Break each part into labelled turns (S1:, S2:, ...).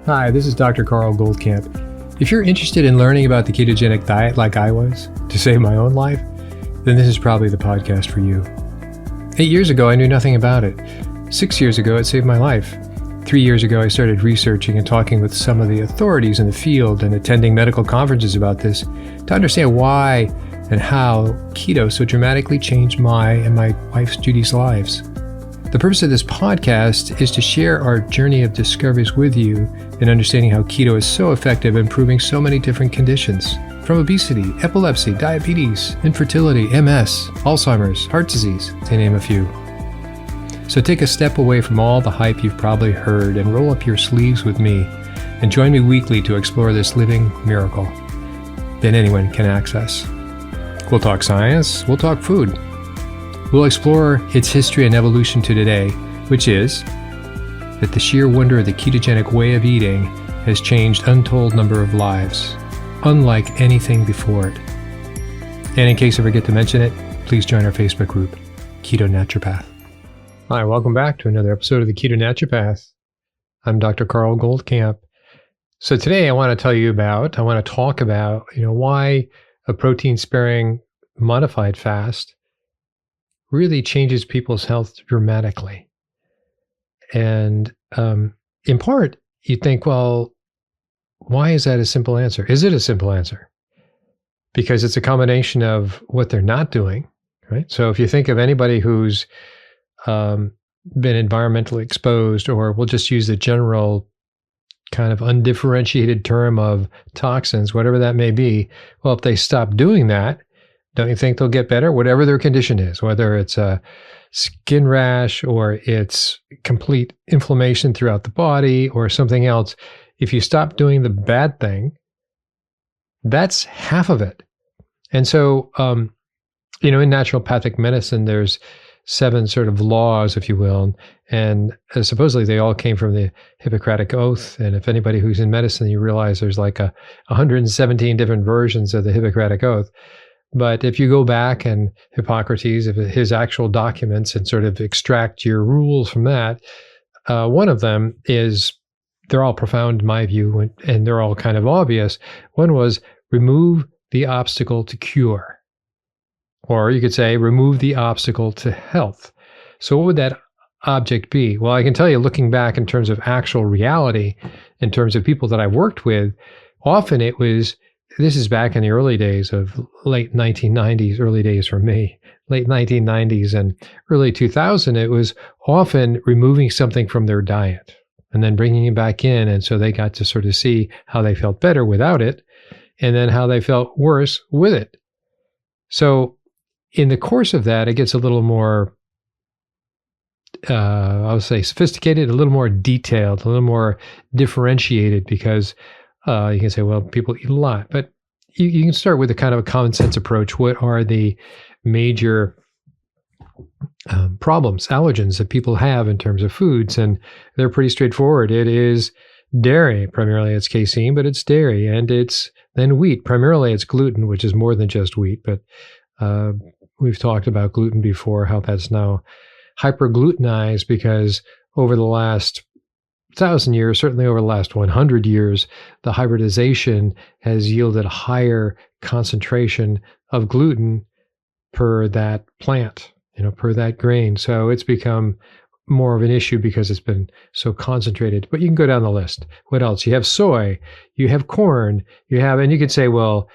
S1: Hi, this is Dr. Carl Goldkamp. If you're interested in learning about the ketogenic diet like I was, to save my own life, then this is probably the podcast for you. 8 years ago, I knew nothing about it. 6 years ago, it saved my life. 3 years ago, I started researching and talking with some of the authorities in the field and attending medical conferences about this to understand why and how keto so dramatically changed my and my wife's Judy's lives. The purpose of this podcast is to share our journey of discoveries with you in understanding how keto is so effective in improving so many different conditions, from obesity, epilepsy, diabetes, infertility, MS, Alzheimer's, heart disease, to name a few. So take a step away from all the hype you've probably heard and roll up your sleeves with me and join me weekly to explore this living miracle that anyone can access. We'll talk science, we'll talk food. We'll explore its history and evolution to today, which is that the sheer wonder of the ketogenic way of eating has changed untold number of lives, unlike anything before it. And in case I forget to mention it, please join our Facebook group, Keto Naturopath. Hi, welcome back to another episode of the Keto Naturopath. I'm Dr. Carl Goldkamp. So today I want to talk about, why a protein-sparing modified fast really changes people's health dramatically. And in part, you think, well, why is that a simple answer? Is it a simple answer? Because it's a combination of what they're not doing, right? So if you think of anybody who's been environmentally exposed, or we'll just use the general kind of undifferentiated term of toxins, whatever that may be, well, if they stop doing that, don't you think they'll get better? Whatever their condition is, whether it's a skin rash or it's complete inflammation throughout the body or something else, if you stop doing the bad thing, that's half of it. And so, in naturopathic medicine, there's 7 sort of laws, if you will, and supposedly they all came from the Hippocratic Oath. And if anybody who's in medicine, you realize there's like 117 different versions of the Hippocratic Oath. But if you go back and Hippocrates, his actual documents, and sort of extract your rules from that, one of them is, they're all profound in my view, and they're all kind of obvious. One was, remove the obstacle to cure. Or you could say, remove the obstacle to health. So what would that object be? Well, I can tell you, looking back in terms of actual reality, in terms of people that I've worked with, often it was, this is back in the early days of late 1990s, early days for me, late 1990s and early 2000, it was often removing something from their diet and then bringing it back in. And so they got to sort of see how they felt better without it, and then how they felt worse with it. So in the course of that, it gets a little more, I would say, sophisticated, a little more detailed, a little more differentiated, because you can say, well, people eat a lot, but you can start with a kind of a common sense approach. What are the major problems, allergens that people have in terms of foods? And they're pretty straightforward. It is dairy. Primarily it's casein, but it's dairy. And it's then wheat. Primarily it's gluten, which is more than just wheat. But we've talked about gluten before, how that's now hyperglutenized because over the last 1,000 years, certainly over the last 100 years, the hybridization has yielded a higher concentration of gluten per that plant, per that grain. So it's become more of an issue because it's been so concentrated. But you can go down the list. What else? You have soy, you have corn, and you could say, well,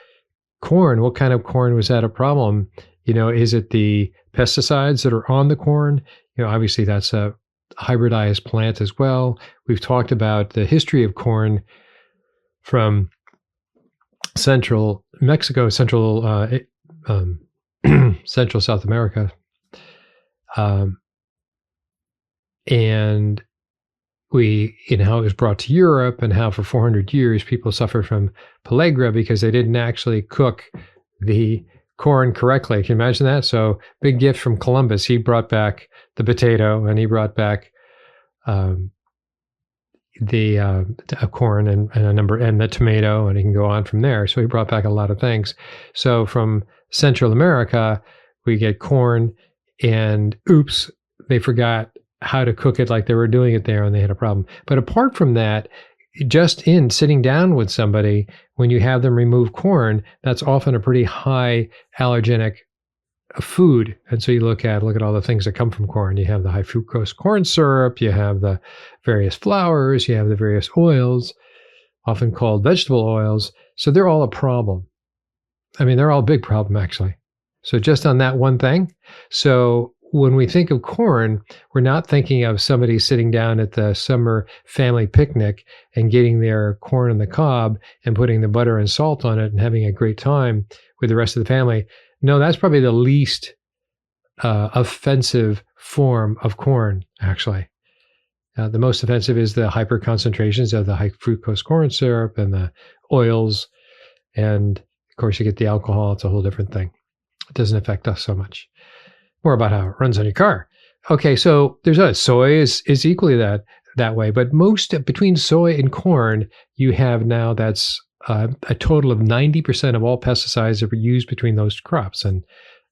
S1: corn, what kind of corn was that a problem? Is it the pesticides that are on the corn? Obviously that's a hybridized plant as well. We've talked about the history of corn from central Mexico, central South America, and how it was brought to Europe, and how for 400 years people suffered from pellagra because they didn't actually cook the corn correctly. Can you imagine that? So big gift from Columbus. He brought back the potato, and he brought back the corn and the tomato, and he can go on from there. So he brought back a lot of things. So from Central America, we get corn, and oops, they forgot how to cook it like they were doing it there, and they had a problem. But apart from that, just in sitting down with somebody, when you have them remove corn, that's often a pretty high allergenic food. And so you look at all the things that come from corn. You have the high fructose corn syrup, you have the various flours, you have the various oils, often called vegetable oils. So they're all a problem. I mean, they're all a big problem, actually. So just on that one thing. So when we think of corn, we're not thinking of somebody sitting down at the summer family picnic and getting their corn on the cob and putting the butter and salt on it and having a great time with the rest of the family. No, that's probably the least offensive form of corn, actually. The most offensive is the hyper concentrations of the high fructose corn syrup and the oils. And of course, you get the alcohol. It's a whole different thing. It doesn't affect us so much. More about how it runs on your car. Okay, so there's soy is equally that way. But between soy and corn, you have now that's a total of 90% of all pesticides that were used between those crops. And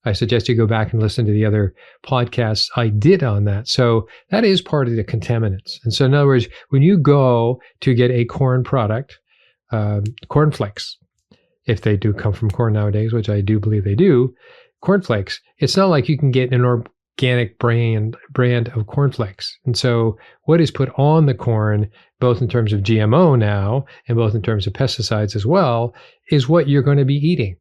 S1: I suggest you go back and listen to the other podcasts I did on that. So that is part of the contaminants. And so in other words, when you go to get a corn product, corn flakes, if they do come from corn nowadays, which I do believe they do, corn flakes, it's not like you can get an organic brand of corn flakes. And so what is put on the corn, both in terms of GMO now and both in terms of pesticides as well, is what you're going to be eating.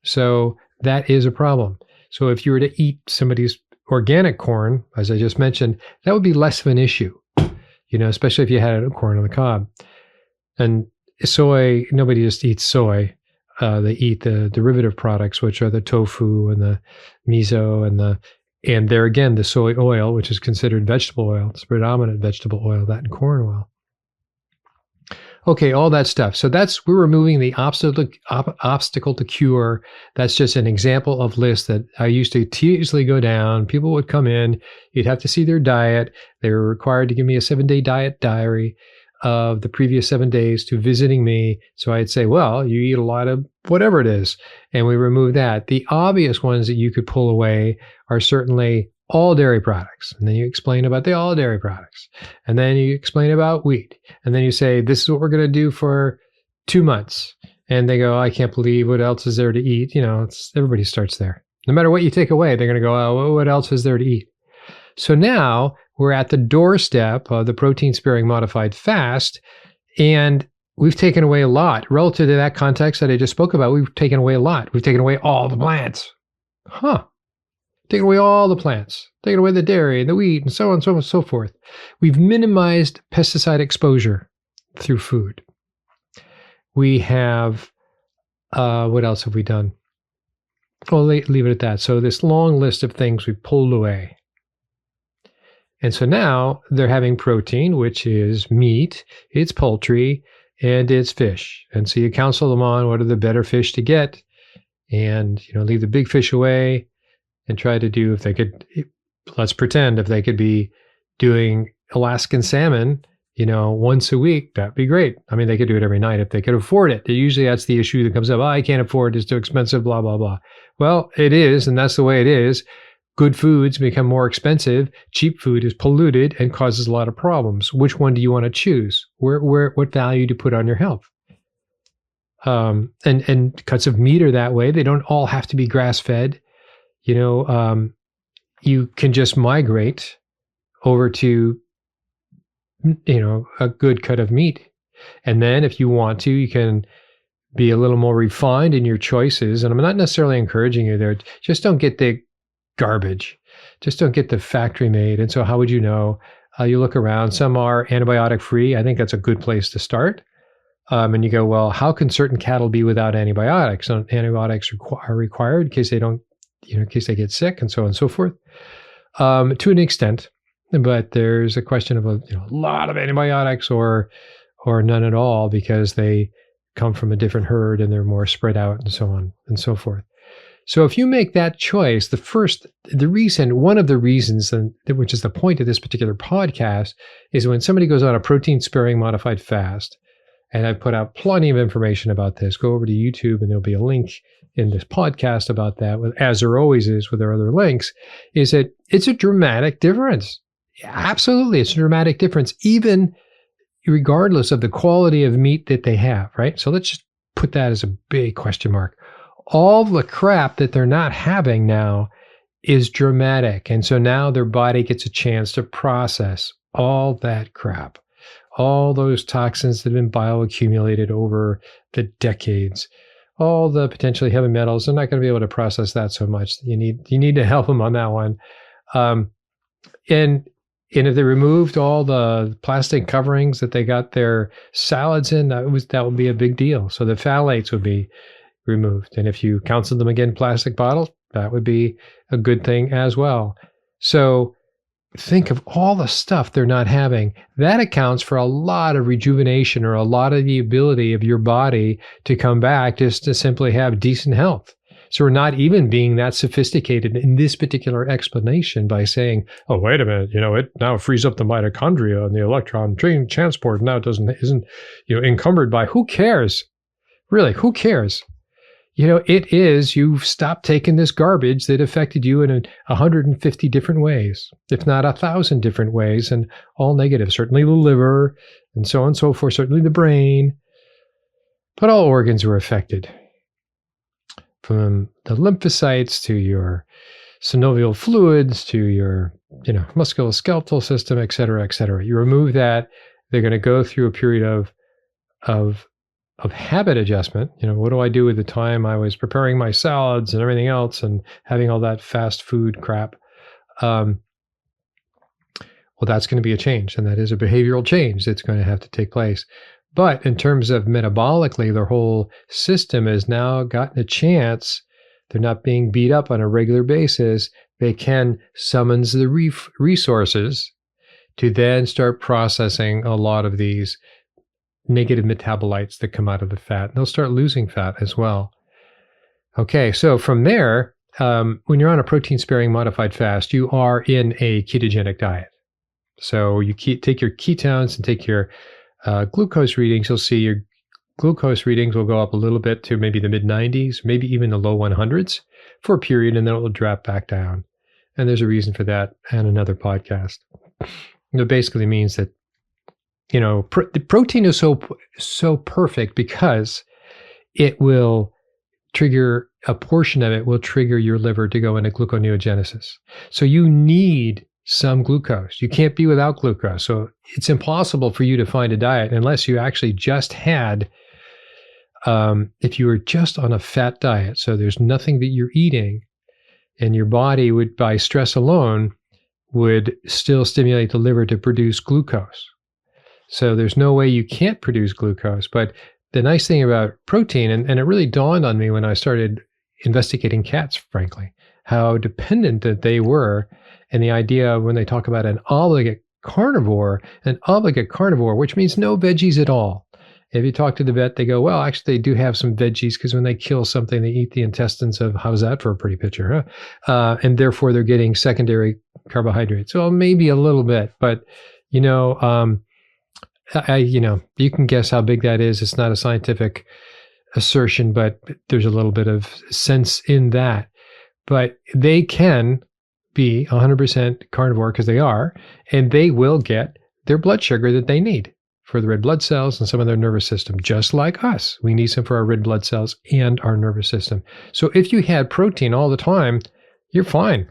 S1: So that is a problem. So if you were to eat somebody's organic corn, as I just mentioned, that would be less of an issue, especially if you had corn on the cob. And soy, nobody just eats soy. They eat the derivative products, which are the tofu and the miso and there again, the soy oil, which is considered vegetable oil. It's predominant vegetable oil, that and corn oil. Okay, all that stuff. So we're removing the obstacle to cure. That's just an example of lists that I used to tediously go down. People would come in. You'd have to see their diet. They were required to give me a 7-day diet diary of the previous 7 days to visiting me. So I'd say, well, you eat a lot of whatever it is. And we remove that. The obvious ones that you could pull away are certainly all dairy products. And then you explain about the all dairy products. And then you explain about wheat. And then you say, this is what we're going to do for 2 months. And they go, I can't believe what else is there to eat. Everybody starts there. No matter what you take away, they're going to go, oh, well, what else is there to eat? So now we're at the doorstep of the protein-sparing modified fast, and we've taken away a lot. Relative to that context that I just spoke about, we've taken away a lot. We've taken away all the plants. Taken away all the plants. Taken away the dairy and the wheat and so on and so forth. We've minimized pesticide exposure through food. We have, what else have we done? Well, leave it at that. So this long list of things we pulled away. And so now they're having protein, which is meat, it's poultry, and it's fish. And so you counsel them on what are the better fish to get and, leave the big fish away and try to do, let's pretend if they could be doing Alaskan salmon, once a week, that'd be great. I mean, they could do it every night if they could afford it. Usually that's the issue that comes up. I can't afford it. It's too expensive, blah, blah, blah. Well, it is, and that's the way it is. Good foods become more expensive. Cheap food is polluted and causes a lot of problems. Which one do you want to choose? What value to put on your health? And cuts of meat are that way. They don't all have to be grass-fed. You can just migrate over to, a good cut of meat. And then if you want to, you can be a little more refined in your choices. And I'm not necessarily encouraging you there. Just don't get the garbage. Just don't get the factory made. And so how would you know? You look around, some are antibiotic free. I think that's a good place to start. And you go, well, how can certain cattle be without antibiotics? So antibiotics are required in case they don't, in case they get sick and so on and so forth. To an extent, but there's a question of a lot of antibiotics or none at all because they come from a different herd and they're more spread out and so on and so forth. So if you make that choice, one of the reasons, which is the point of this particular podcast, is when somebody goes on a protein-sparing modified fast, and I've put out plenty of information about this, go over to YouTube and there'll be a link in this podcast about that, as there always is with our other links, is that it's a dramatic difference. Absolutely, it's a dramatic difference. Even regardless of the quality of meat that they have, right? So let's just put that as a big question mark. All the crap that they're not having now is dramatic. And so now their body gets a chance to process all that crap, all those toxins that have been bioaccumulated over the decades, all the potentially heavy metals. They're not going to be able to process that so much. You need to help them on that one. And if they removed all the plastic coverings that they got their salads in, that would be a big deal. So the phthalates would be removed. And if you counseled them again plastic bottles, that would be a good thing as well. So think of all the stuff they're not having. That accounts for a lot of rejuvenation, or a lot of the ability of your body to come back just to simply have decent health. So we're not even being that sophisticated in this particular explanation by saying, oh, wait a minute, it now frees up the mitochondria and the electron transport now isn't encumbered by. Who cares? Really, who cares? It is, you've stopped taking this garbage that affected you in 150 different ways, if not 1,000 different ways, and all negative. Certainly the liver and so on and so forth, certainly the brain, but all organs were affected. From the lymphocytes to your synovial fluids to your, musculoskeletal system, et cetera, et cetera. You remove that, they're going to go through a period of habit adjustment. What do I do with the time I was preparing my salads and everything else and having all that fast food crap? Well, that's going to be a change, and that is a behavioral change that's going to have to take place. But in terms of metabolically, their whole system has now gotten a chance. They're not being beat up on a regular basis. They can summons the resources to then start processing a lot of these negative metabolites that come out of the fat. And they'll start losing fat as well. Okay, so from there, when you're on a protein-sparing modified fast, you are in a ketogenic diet. So you take your ketones and take your glucose readings. You'll see your glucose readings will go up a little bit to maybe the mid-90s, maybe even the low 100s for a period, and then it will drop back down. And there's a reason for that and another podcast. It basically means that the protein is so perfect because it will trigger, a portion of it will trigger your liver to go into gluconeogenesis. So you need some glucose. You can't be without glucose. So it's impossible for you to find a diet unless you actually just had, if you were just on a fat diet, so there's nothing that you're eating, and your body would, by stress alone, would still stimulate the liver to produce glucose. So there's no way you can't produce glucose. But the nice thing about protein, and it really dawned on me when I started investigating cats, frankly, how dependent that they were. And the idea when they talk about an obligate carnivore, which means no veggies at all. If you talk to the vet, they go, well, actually, they do have some veggies because when they kill something, they eat the intestines of, how's that for a pretty picture, huh? And therefore, they're getting secondary carbohydrates. Well, maybe a little bit, but, you can guess how big that is. It's not a scientific assertion, but there's a little bit of sense in that. But they can be 100% carnivore because they are, and they will get their blood sugar that they need for the red blood cells and some of their nervous system, just like us. We need some for our red blood cells and our nervous system. So if you had protein all the time, you're fine.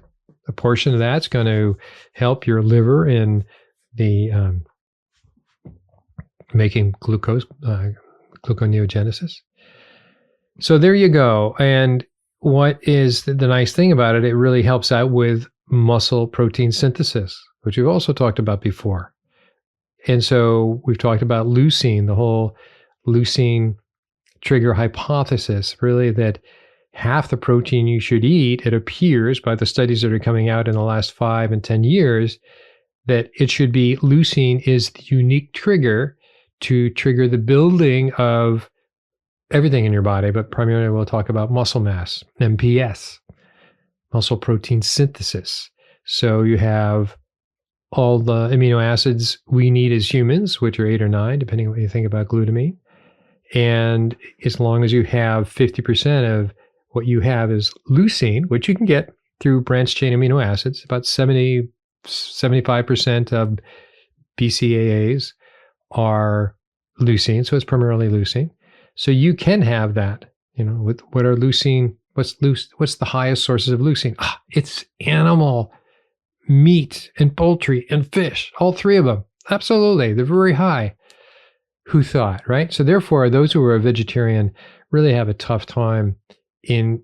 S1: A portion of that's going to help your liver in the making glucose, gluconeogenesis. So there you go. And what is the nice thing about it? It really helps out with muscle protein synthesis, which we've also talked about before. And so we've talked about leucine, the whole leucine trigger hypothesis, really that half the protein you should eat, it appears by the studies that are coming out in the last 5 and 10 years, that it should be leucine is the unique trigger to trigger the building of everything in your body, but primarily we'll talk about muscle mass, MPS, muscle protein synthesis. So you have all the amino acids we need as humans, which are 8 or 9, depending on what you think about glutamine. And as long as you have 50% of what you have is leucine, which you can get through branched chain amino acids, about 75% of BCAAs are leucine, so it's primarily leucine. So you can have that. With what are leucine? What's the highest sources of leucine? It's animal meat and poultry and fish, all three of them. Absolutely, they're very high. Who thought, right? So therefore, those who are a vegetarian really have a tough time in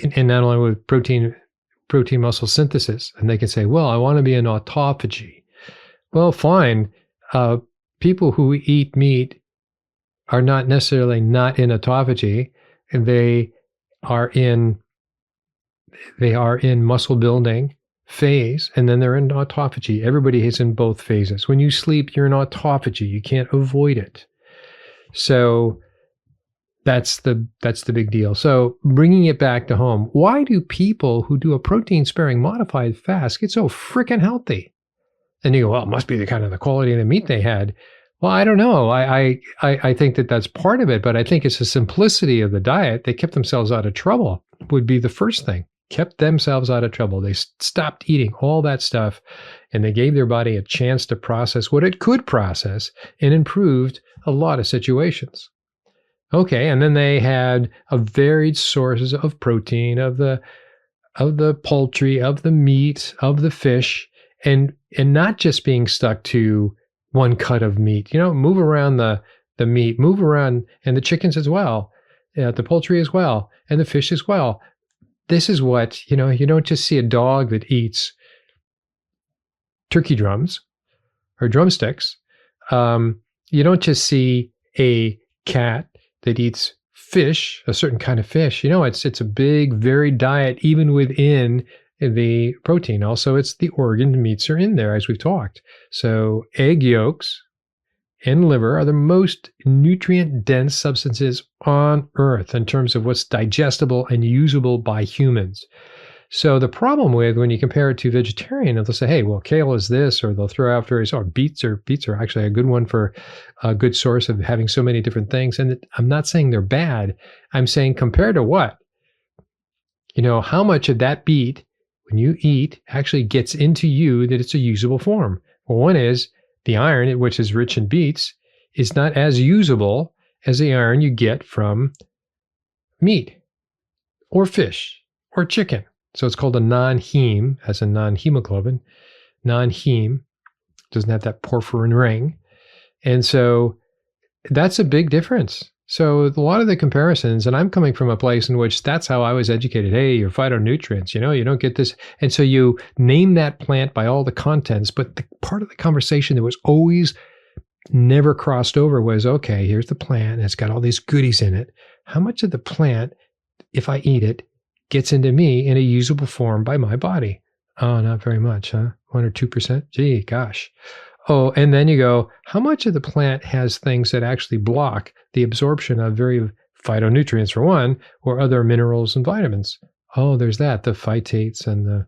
S1: not only with protein muscle synthesis, and they can say, well, I want to be an autophagy. Well, fine. People who eat meat are not necessarily not in autophagy, and they are in muscle building phase, and then they're in autophagy. Everybody is in both phases. When you sleep, you're in autophagy. You can't avoid it. So that's the big deal. So bringing it back to home, why do people who do a protein-sparing modified fast get so freaking healthy? And you go, well, it must be the kind of the quality of the meat they had. Well, I don't know. I think that's part of it, but I think it's the simplicity of the diet. They kept themselves out of trouble would be the first thing. Kept themselves out of trouble. They stopped eating all that stuff, and they gave their body a chance to process what it could process, and improved a lot of situations. Okay, and then they had a varied sources of protein, of the poultry, of the meat, of the fish, and not just being stuck to one cut of meat. Move around the meat, move around, and the chickens as well, the poultry as well, and the fish as well. This is what, you don't just see a dog that eats turkey drums or drumsticks. You don't just see a cat that eats fish, a certain kind of fish. It's a big, varied diet, even within the protein. Also, it's the organ meats are in there, as we've talked. So egg yolks and liver are the most nutrient-dense substances on Earth in terms of what's digestible and usable by humans. So the problem with when you compare it to vegetarian, they'll say, hey, well, kale is this, or they'll throw out various, beets are actually a good one for a good source of having so many different things. And I'm not saying they're bad. I'm saying compared to what? How much of that beet, when you eat, actually gets into you that it's a usable form? Well, one is the iron, which is rich in beets, is not as usable as the iron you get from meat or fish or chicken. So it's called a non-heme, as a non-hemoglobin. Non-heme doesn't have that porphyrin ring. And so that's a big difference. So a lot of the comparisons, and I'm coming from a place in which that's how I was educated. Hey, your phytonutrients, you don't get this. And so you name that plant by all the contents, but the part of the conversation that was always never crossed over was, okay, here's the plant. It's got all these goodies in it. How much of the plant, if I eat it, gets into me in a usable form by my body? Oh, not very much, huh? 1 or 2%? Gee, gosh. Oh, and then you go, how much of the plant has things that actually block the absorption of very phytonutrients, for one, or other minerals and vitamins? Oh, there's that, the phytates and the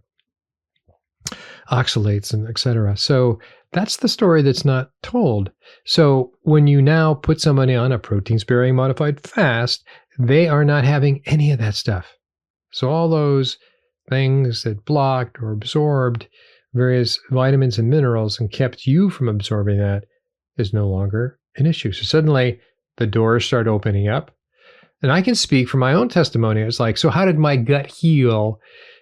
S1: oxalates and et cetera. So that's the story that's not told. So when you now put somebody on a protein-sparing modified fast, they are not having any of that stuff. So all those things that blocked or absorbed various vitamins and minerals and kept you from absorbing that is no longer an issue. So suddenly the doors start opening up. And I can speak from my own testimony. It's like, so how did my gut heal?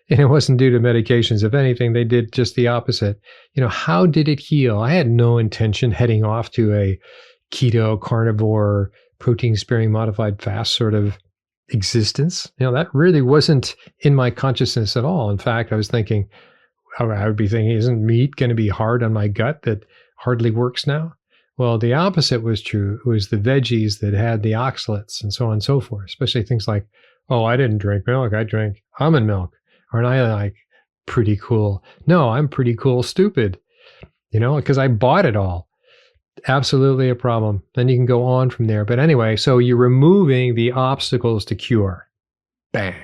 S1: And it wasn't due to medications. If anything, they did just the opposite. How did it heal? I had no intention heading off to a keto, carnivore, protein-sparing modified fast sort of existence. That really wasn't in my consciousness at all. In fact, I was thinking, I would be thinking, isn't meat going to be hard on my gut that hardly works now? Well, the opposite was true. It was the veggies that had the oxalates and so on and so forth, especially things like, oh, I didn't drink milk. I drank almond milk. Aren't I like pretty cool? No, I'm pretty cool stupid, because I bought it all. Absolutely a problem. Then you can go on from there. But anyway, so you're removing the obstacles to cure. Bang.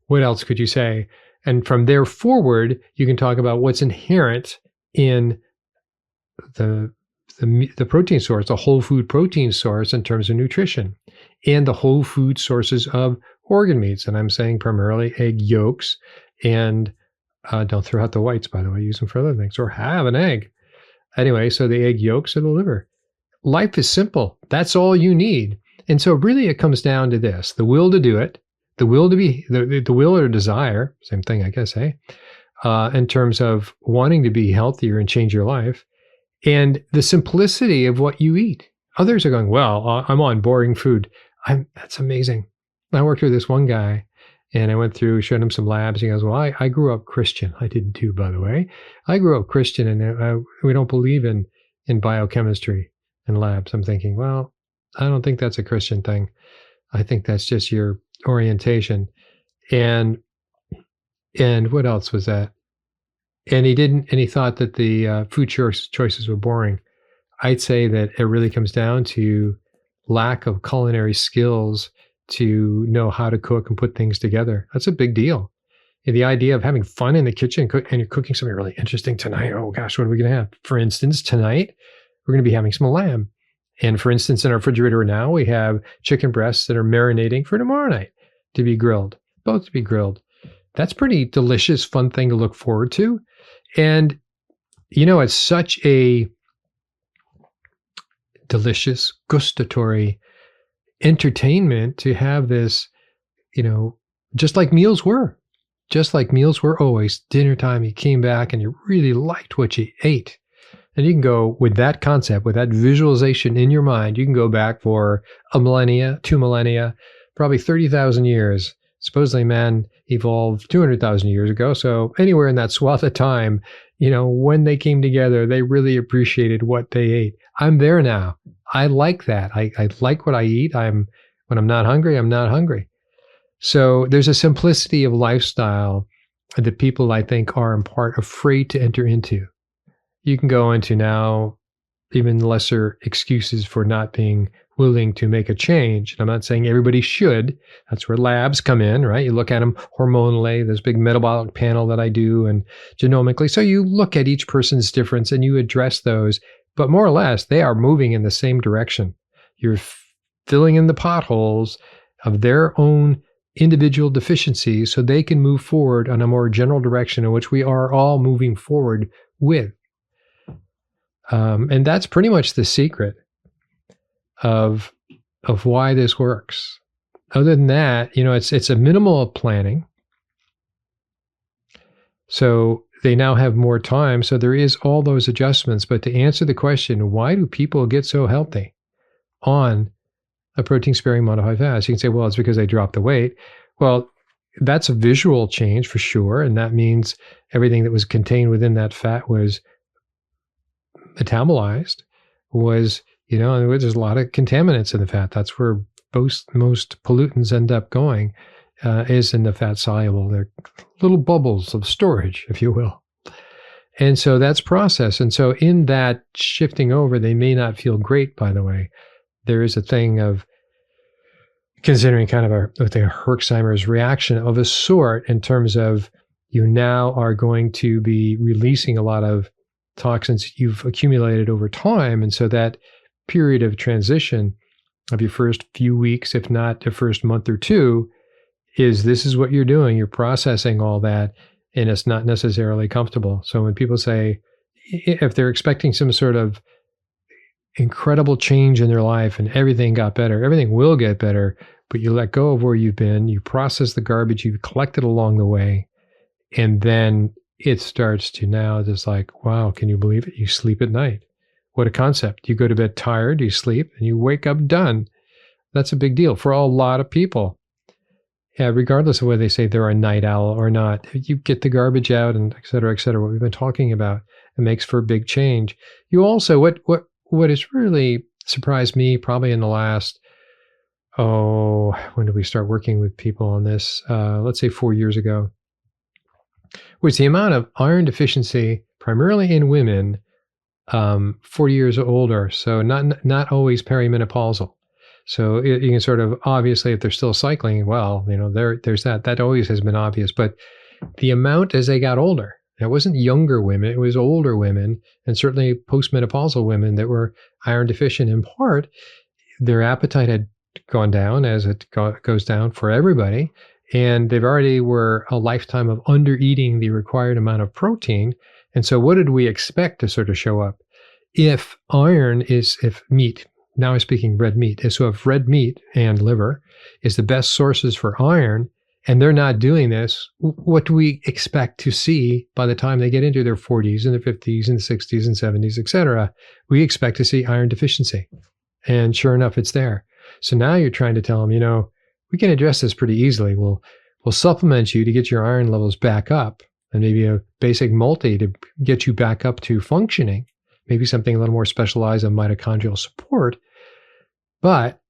S1: What else could you say? And from there forward, you can talk about what's inherent in the protein source, the whole food protein source in terms of nutrition, and the whole food sources of organ meats. And I'm saying primarily egg yolks, and don't throw out the whites, by the way, use them for other things, or have an egg. Anyway, so the egg yolks of the liver. life is simple. That's all you need. And so really it comes down to this, the will to do it, the will to be, the will or desire, same thing, I guess, in terms of wanting to be healthier and change your life, and the simplicity of what you eat. Others are going, well, I'm on boring food. That's amazing. I worked with this one guy, and I went through, showed him some labs. He goes, well, I grew up Christian. I did too, by the way. I grew up Christian, and we don't believe in biochemistry and labs. I'm thinking, well, I don't think that's a Christian thing. I think that's just your orientation. And what else was that? And he thought that the food choices were boring. I'd say that it really comes down to lack of culinary skills to know how to cook and put things together. That's a big deal. The idea of having fun in the kitchen and you're cooking something really interesting tonight. Oh gosh, what are we going to have? For instance, tonight, we're going to be having some lamb. And for instance, in our refrigerator now, we have chicken breasts that are marinating for tomorrow night to be grilled, both to be grilled. That's pretty delicious, fun thing to look forward to. And, it's such a delicious, gustatory entertainment to have this, just like meals were always dinner time. You came back and you really liked what you ate. And you can go with that concept, with that visualization in your mind, you can go back for a millennia, 2 millennia, probably 30,000 years. Supposedly man evolved 200,000 years ago. So anywhere in that swath of time, when they came together, they really appreciated what they ate. I'm there now. I like that. I like what I eat. When I'm not hungry, I'm not hungry. So there's a simplicity of lifestyle that people, I think, are in part afraid to enter into. You can go into now even lesser excuses for not being willing to make a change. And I'm not saying everybody should. That's where labs come in, right? You look at them hormonally, this big metabolic panel that I do, and genomically. So you look at each person's difference and you address those. But more or less, they are moving in the same direction. You're filling in the potholes of their own individual deficiencies so they can move forward on a more general direction in which we are all moving forward with. And that's pretty much the secret of why this works. Other than that, it's a minimal planning. So they now have more time. So there is all those adjustments. But to answer the question, why do people get so healthy on a protein-sparing modified fast? You can say, well, it's because they dropped the weight. Well, that's a visual change for sure. And that means everything that was contained within that fat was metabolized, there's a lot of contaminants in the fat. That's where most pollutants end up going, is in the fat soluble. They're little bubbles of storage, if you will. And so that's processed. And so in that shifting over, they may not feel great, by the way. There is a thing of considering kind of a Herxheimer's reaction of a sort in terms of you now are going to be releasing a lot of toxins you've accumulated over time. And so that period of transition of your first few weeks, if not the first month or two, this is what you're doing. You're processing all that, and it's not necessarily comfortable. So when people say, if they're expecting some sort of incredible change in their life and everything got better, everything will get better, but you let go of where you've been, you process the garbage you've collected along the way, and then it starts to now just like, wow, can you believe it? You sleep at night. What a concept. You go to bed tired, you sleep, and you wake up done. That's a big deal for a lot of people. Yeah, regardless of whether they say they're a night owl or not, you get the garbage out and et cetera, what we've been talking about. It makes for a big change. You also, what has really surprised me probably in the last, when did we start working with people on this? Let's say 4 years ago, was the amount of iron deficiency, primarily in women, 40 years or older. So not always perimenopausal. So you can sort of, obviously, if they're still cycling, well, there's that always has been obvious. But the amount as they got older, it wasn't younger women, it was older women, and certainly postmenopausal women that were iron deficient. In part, their appetite had gone down, as it goes down for everybody. And they've already were a lifetime of under eating the required amount of protein. And so what did we expect to sort of show up? if meat, now I'm speaking red meat, so if red meat and liver is the best sources for iron, and they're not doing this, what do we expect to see by the time they get into their 40s and their 50s and 60s and 70s, et cetera? We expect to see iron deficiency. And sure enough, it's there. So now you're trying to tell them, we can address this pretty easily. We'll supplement you to get your iron levels back up, and maybe a basic multi to get you back up to functioning, maybe something a little more specialized on mitochondrial support. But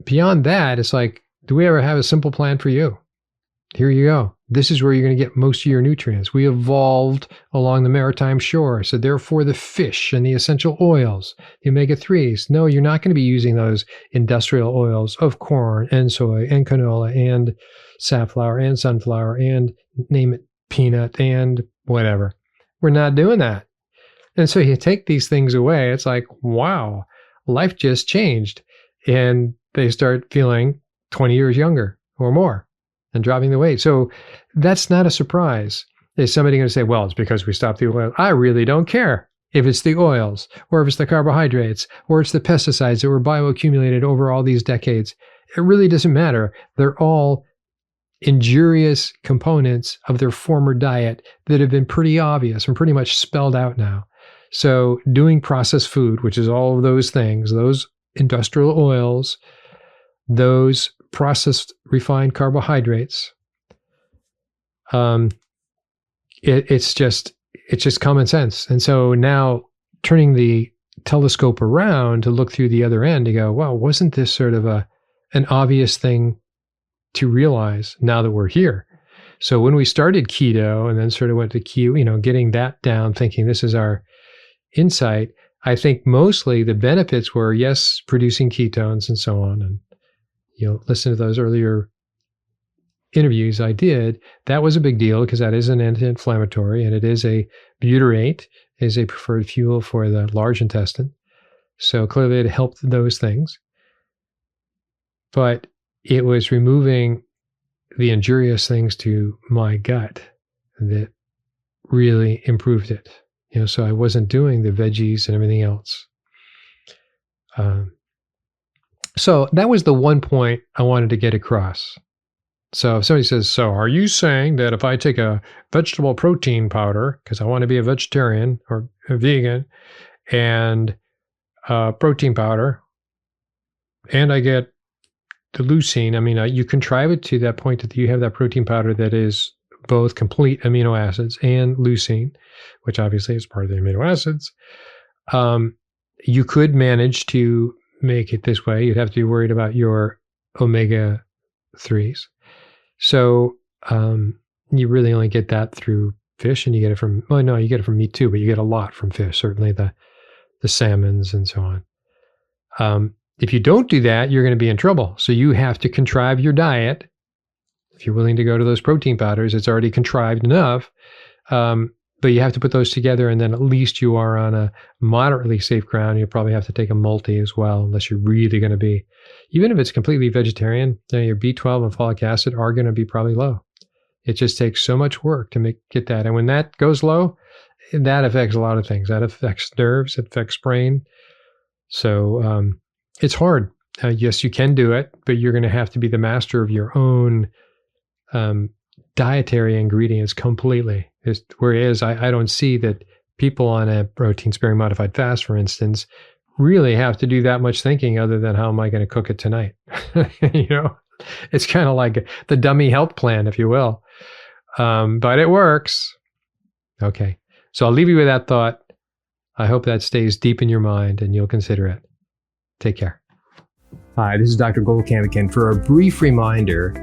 S1: beyond that, it's like, do we ever have a simple plan for you? Here you go. This is where you're going to get most of your nutrients. We evolved along the maritime shore. So therefore the fish and the essential oils, the omega-3s, no, you're not going to be using those industrial oils of corn and soy and canola and safflower and sunflower and name it, peanut and whatever. We're not doing that. And so you take these things away. It's like, wow, life just changed. And they start feeling 20 years younger or more and dropping the weight. So that's not a surprise. Is somebody going to say, well, it's because we stopped the oil? I really don't care if it's the oils or if it's the carbohydrates or it's the pesticides that were bioaccumulated over all these decades. It really doesn't matter. They're all injurious components of their former diet that have been pretty obvious and pretty much spelled out now. So doing processed food, which is all of those things, those industrial oils, those processed refined carbohydrates, it's just common sense. And so now turning the telescope around to look through the other end to go, well, wasn't this sort of an obvious thing to realize now that we're here? So when we started keto and then sort of went to keto, getting that down, thinking this is our insight, I think mostly the benefits were, yes, producing ketones and so on. And listen to those earlier interviews I did. That was a big deal because that is an anti-inflammatory, and it is a butyrate, is a preferred fuel for the large intestine. So clearly it helped those things. But it was removing the injurious things to my gut that really improved it. So I wasn't doing the veggies and everything else. So that was the one point I wanted to get across. So if somebody says, so are you saying that if I take a vegetable protein powder, because I want to be a vegetarian or a vegan, and protein powder, and I get the leucine, you contrive it to that point that you have that protein powder that is both complete amino acids and leucine, which obviously is part of the amino acids. You could manage to make it this way. You'd have to be worried about your omega-3s. So you really only get that through fish, and you get it from, you get it from meat too, but you get a lot from fish, certainly the salmons and so on. If you don't do that, you're going to be in trouble. So you have to contrive your diet. If you're willing to go to those protein powders, it's already contrived enough. But you have to put those together, and then at least you are on a moderately safe ground. You'll probably have to take a multi as well, unless you're really going to be, even if it's completely vegetarian, your B12 and folic acid are going to be probably low. It just takes so much work to get that. And when that goes low, that affects a lot of things. That affects nerves, it affects brain. So it's hard. Yes, you can do it, but you're going to have to be the master of your own dietary ingredients completely. Whereas I don't see that people on a protein-sparing modified fast, for instance, really have to do that much thinking other than how am I going to cook it tonight? It's kind of like the dummy health plan, if you will. But it works. Okay. So I'll leave you with that thought. I hope that stays deep in your mind and you'll consider it. Take care. Hi, this is Dr. Goldkamp again for a brief reminder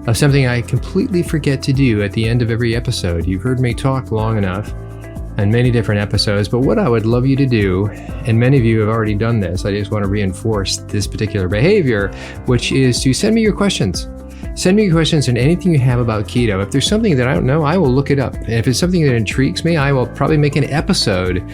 S1: of something I completely forget to do at the end of every episode. You've heard me talk long enough in many different episodes, but what I would love you to do, and many of you have already done this, I just want to reinforce this particular behavior, which is to send me your questions. Send me your questions and anything you have about keto. If there's something that I don't know, I will look it up. And if it's something that intrigues me, I will probably make an episode,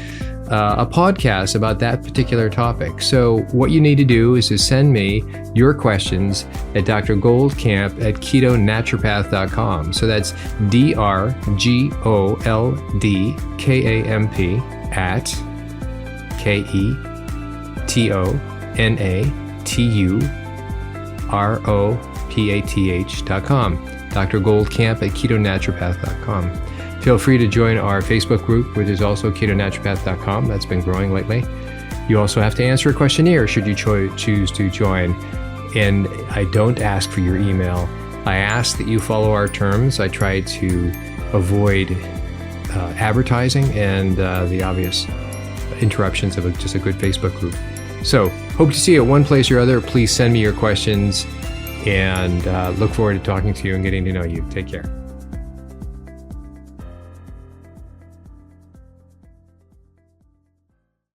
S1: a podcast about that particular topic. So what you need to do is to send me your questions at drgoldkamp@ketonaturopath.com. So that's DRGOLDKAMP KetoNaturopath.com. Dr. Goldcamp at ketonaturopath.com. Feel free to join our Facebook group, which is also ketonaturopath.com. That's been growing lately. You also have to answer a questionnaire should you choose to join. And I don't ask for your email. I ask that you follow our terms. I try to avoid advertising and the obvious interruptions of just a good Facebook group. So, hope to see you at one place or other. Please send me your questions and look forward to talking to you and getting to know you. Take care.